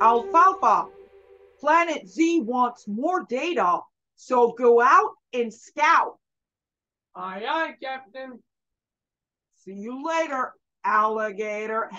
Alfalfa, Planet Z wants more data, so go out and scout. Aye, aye, Captain. See you later, alligator.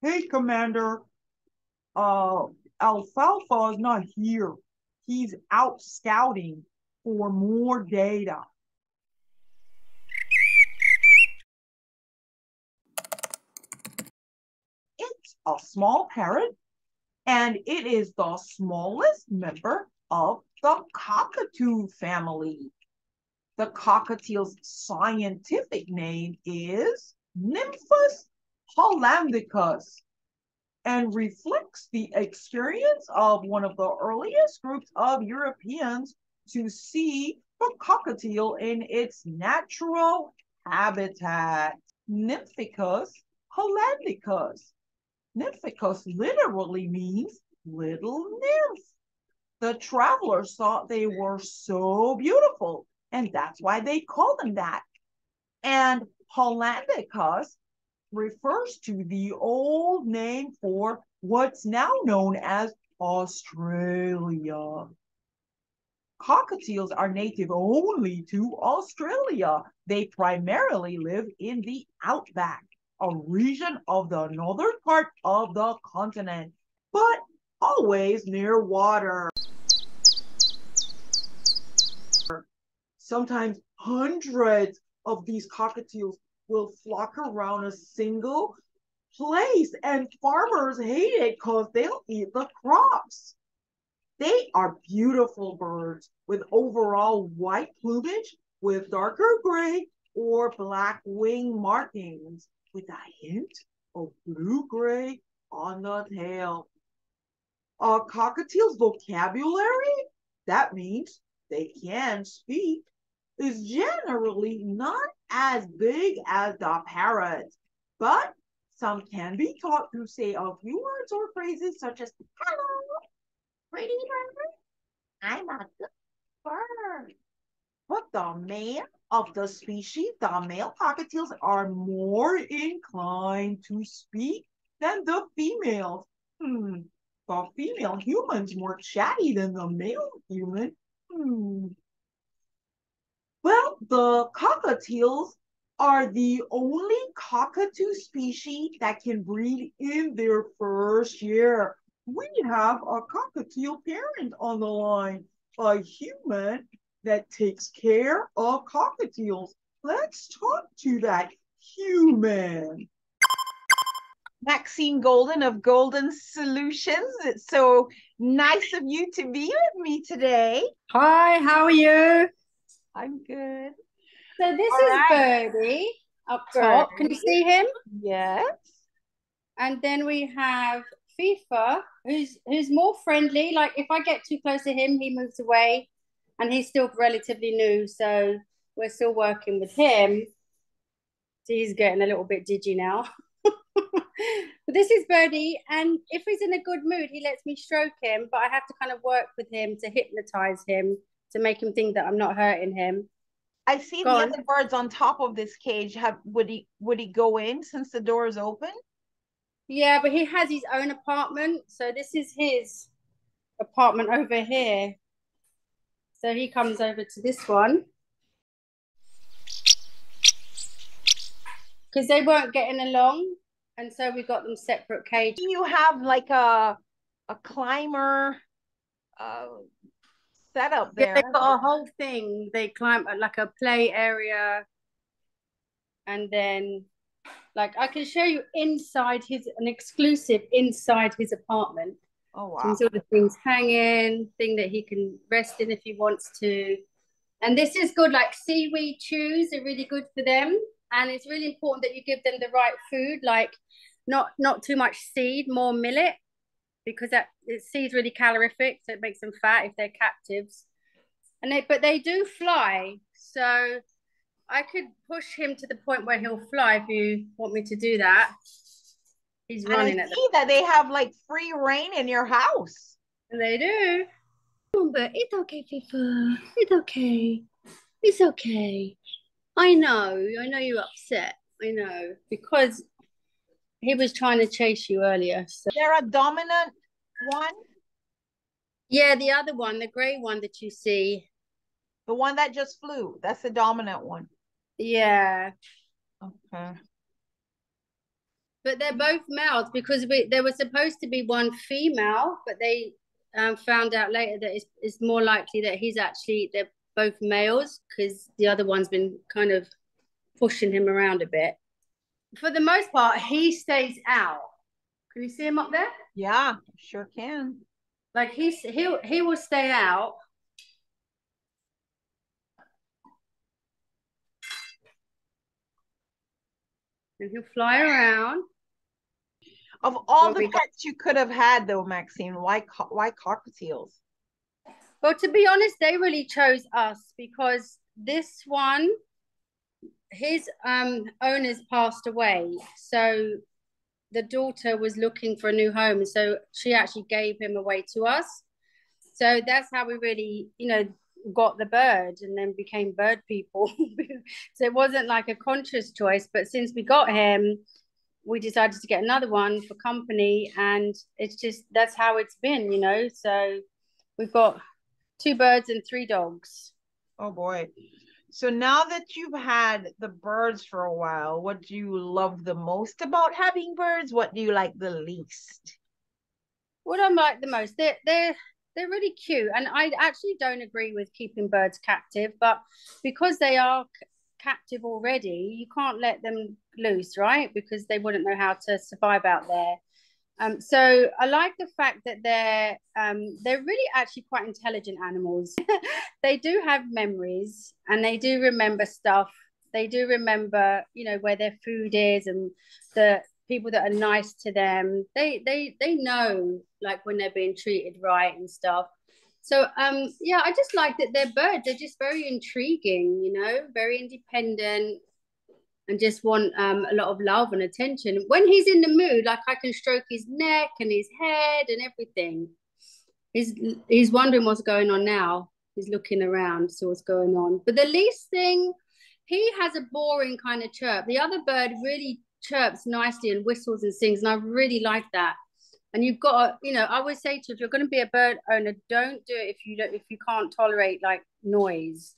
Hey, Commander. Uh, Alfalfa is not here. He's out scouting for more data. It's a small parrot, and it is the smallest member of the cockatoo family. The cockatiel's scientific name is Nymphus hollandicus and reflects the experience of one of the earliest groups of Europeans to see the cockatiel in its natural habitat. Nymphicus hollandicus. Nymphicus literally means little nymph. The travelers thought they were so beautiful, and that's why they called them that. And Hollandicus refers to the old name for what's now known as Australia. Cockatiels are native only to Australia. They primarily live in the outback, a region of the northern part of the continent, but always near water. Sometimes hundreds of these cockatiels will flock around a single place, and farmers hate it because they'll eat the crops. They are beautiful birds with overall white plumage with darker gray or black wing markings with a hint of blue-gray on the tail. A cockatiel's vocabulary, that means they can speak, is generally not as big as the parrot, but some can be taught to say a few words or phrases such as, hello, pretty bird, I'm a good bird. But the male of the species, the male cockatiels, are more inclined to speak than the females. The female human's more chatty than the male human. Well, the cockatiels are the only cockatoo species that can breed in their first year. We have a cockatiel parent on the line, a human that takes care of cockatiels. Let's talk to that human. Maxine Golden of Golden Solutions. It's so nice of you to be with me today. Hi, how are you? I'm good. So this is Birdie up top. Can you see him? Yes. And then we have FIFA, who's more friendly. Like if I get too close to him, he moves away, and he's still relatively new, so we're still working with him. So he's getting a little bit digi now. But this is Birdie, and if he's in a good mood, he lets me stroke him, but I have to kind of work with him to hypnotize him to make him think that I'm not hurting him. I see the other birds on top of this cage. Would he go in since the door is open? Yeah, but he has his own apartment, so this is his apartment over here. So he comes over to this one because they weren't getting along, and so we got them separate cages. You have like a climber setup there. Yeah, they've got a whole thing. They climb like a play area, and then like I can show you inside an exclusive inside his apartment. Oh wow! So all the things hanging, thing that he can rest in if he wants to. And this is good. Like seaweed chews are really good for them, and it's really important that you give them the right food, like not too much seed, more millet, because seed's really calorific, so it makes them fat if they're captives. But they do fly, so I could push him to the point where he'll fly if you want me to do that. He's running at that they have like free reign in your house. And they do. But it's okay, FIFA. It's okay. It's okay. I know you're upset. I know, because He was trying to chase you earlier. So. They're a dominant one? Yeah, the other one, the gray one that you see. The one that just flew. That's the dominant one. Yeah. Okay. But they're both males because there was supposed to be one female, but they found out later that it's more likely that they're both males because the other one's been kind of pushing him around a bit. For the most part, he stays out. Can you see him up there? Yeah, sure can. Like he will stay out. And he'll fly around. Of all the pets you could have had, though, Maxine, why cockatiels? Well, to be honest, they really chose us because this one, his owners passed away. So the daughter was looking for a new home. So she actually gave him away to us. So that's how we really, got the bird and then became bird people. So it wasn't like a conscious choice. But since we got him, we decided to get another one for company. And it's just, that's how it's been, So we've got 2 birds and 3 dogs. Oh, boy. So now that you've had the birds for a while, what do you love the most about having birds? What do you like the least? What I like the most, they're really cute, and I actually don't agree with keeping birds captive, but because they are captive already, you can't let them loose, right? Because they wouldn't know how to survive out there. So I like the fact that they're really actually quite intelligent animals. They do have memories and they do remember stuff. They do remember, where their food is and the people that are nice to them. They know like when they're being treated right and stuff. So yeah, I just like that they're birds. They're just very intriguing, very independent. And just want a lot of love and attention. When he's in the mood, like I can stroke his neck and his head and everything. He's wondering what's going on now. He's looking around, see what's going on. But the least thing, he has a boring kind of chirp. The other bird really chirps nicely and whistles and sings, and I really like that. And you've got to, I would say to you, if you're going to be a bird owner, don't do it if you can't tolerate like noise.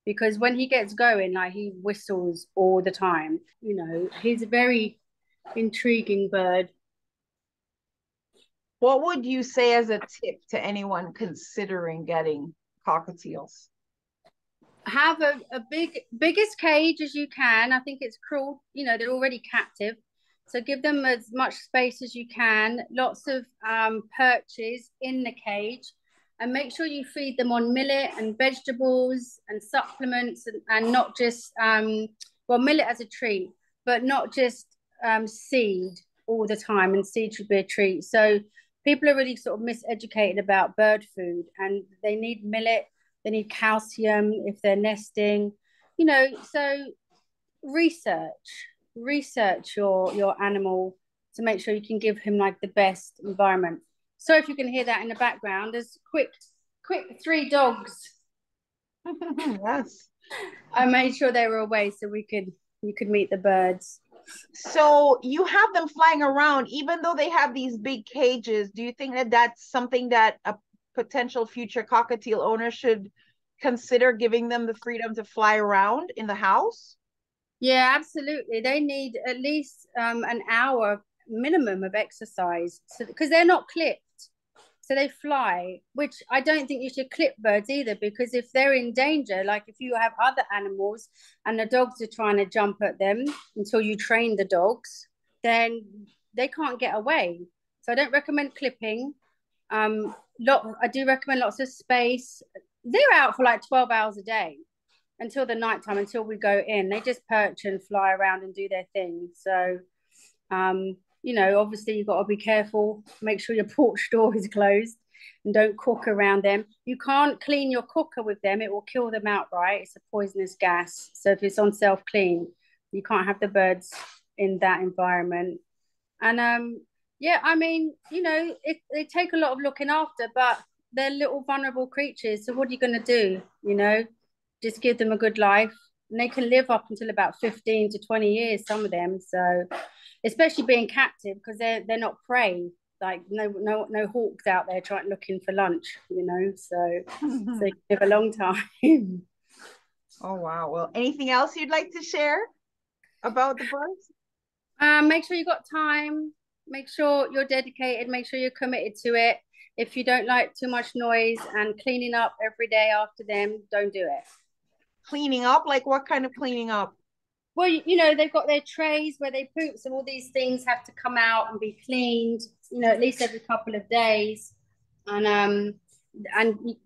Because when he gets going, like he whistles all the time. He's a very intriguing bird. What would you say as a tip to anyone considering getting cockatiels? Have a biggest cage as you can. I think it's cruel. They're already captive. So give them as much space as you can. Lots of perches in the cage. And make sure you feed them on millet and vegetables and supplements and not just, millet as a treat, but not just seed all the time. And seed should be a treat. So people are really sort of miseducated about bird food, and they need millet, they need calcium if they're nesting, so research your animal to make sure you can give him like the best environment. So if you can hear that in the background, there's quick 3 dogs. Yes. I made sure they were away so you could meet the birds. So you have them flying around, even though they have these big cages. Do you think that that's something that a potential future cockatiel owner should consider, giving them the freedom to fly around in the house? Yeah, absolutely. They need at least an hour minimum of exercise, because they're not clipped. So they fly, which I don't think you should clip birds either, because if they're in danger, like if you have other animals and the dogs are trying to jump at them until you train the dogs, then they can't get away. So I don't recommend clipping. I do recommend lots of space. They're out for like 12 hours a day until the nighttime, until we go in. They just perch and fly around and do their thing. So obviously you've got to be careful, make sure your porch door is closed and don't cook around them. You can't clean your cooker with them, it will kill them outright. It's a poisonous gas. So if it's on self-clean, you can't have the birds in that environment. And they take a lot of looking after, but they're little vulnerable creatures. So what are you going to do? Just give them a good life. And they can live up until about 15 to 20 years, some of them. So especially being captive, because they're not prey. Like no hawks out there looking for lunch, you know. So they live a long time. Oh wow. Well, anything else you'd like to share about the birds? Make sure you got time. Make sure you're dedicated. Make sure you're committed to it. If you don't like too much noise and cleaning up every day after them, don't do it. Cleaning up? Like what kind of cleaning up? Well, you know, they've got their trays where they poop, so all these things have to come out and be cleaned, you know, at least every couple of days. And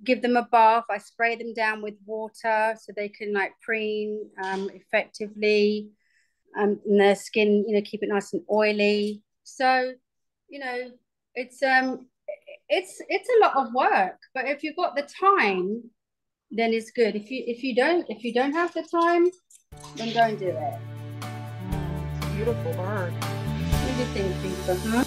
give them a bath. I spray them down with water so they can like preen effectively, and their skin, you know, keep it nice and oily. So, you know, it's a lot of work, but if you've got the time, then it's good. If you don't have the time, then don't do it. Beautiful bird. What do you think, Fifa? Huh?